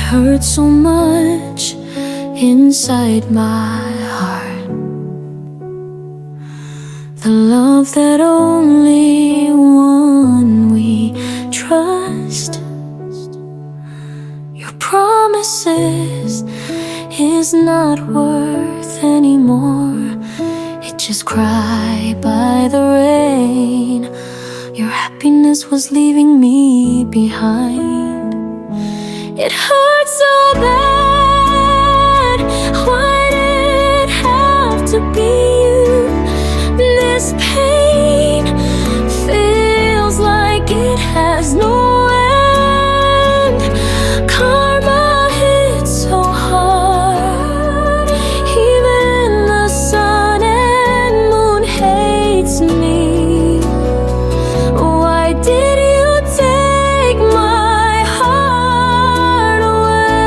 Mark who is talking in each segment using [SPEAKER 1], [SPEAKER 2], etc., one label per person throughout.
[SPEAKER 1] hurt so much inside my heart. The love that only one we trust. Your promises is not worth anymore. It just cry by the rain. Your happiness was leaving me behind. It hurts so bad. Why did it have to be you? This pain feels like it has no end. Karma hits so hard. Even the sun and moon hates me. Why did you take my heart away?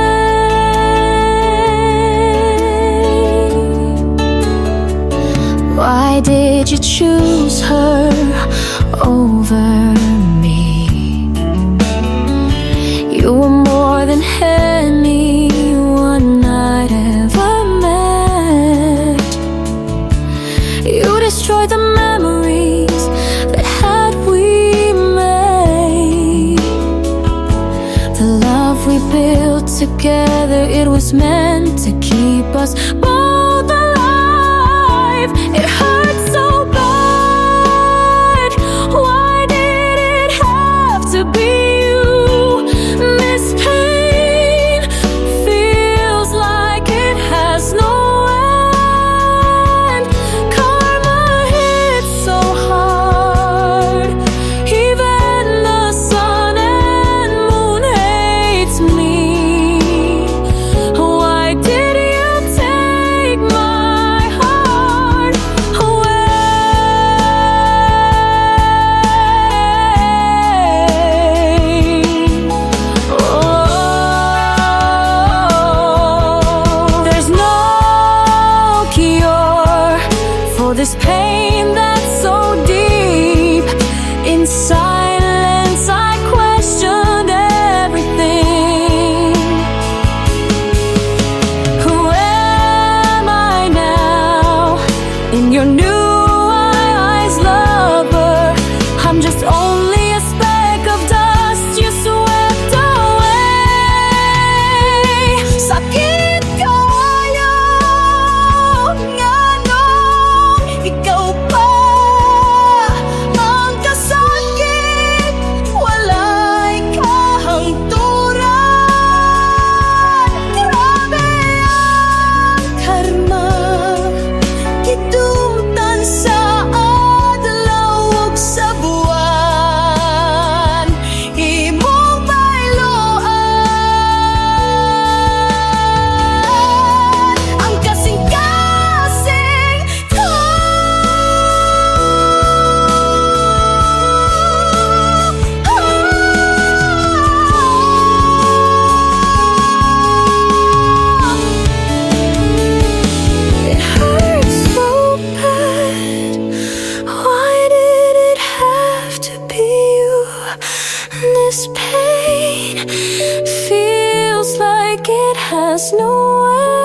[SPEAKER 1] Why did you choose her over me? You were more than anyone I'd ever met. You destroyed the memories that had we made. The love we built together, it was meant to keep us both alive. It hurts so bad. Why did it have to be you? This pain feels like it has no end. Karma hits so hard. Even the sun and moon hates me. Why did you take my heart away? Oh, there's no cure for this pain that's so deep. In silence I questioned everything. Who am I now in your new eyes, lover? I'm just only a speck of dust you swept away. Sakit kayo nga nung ikaw pa ang kasakit. Wala'y kahangturan. Grabe ang karma. Kidumtan sa adlaw ug sa buwan. Imong bailoan ang kasing-kasing ko. It hurts so bad. Why did it have to be you? This pain feels like it has no end.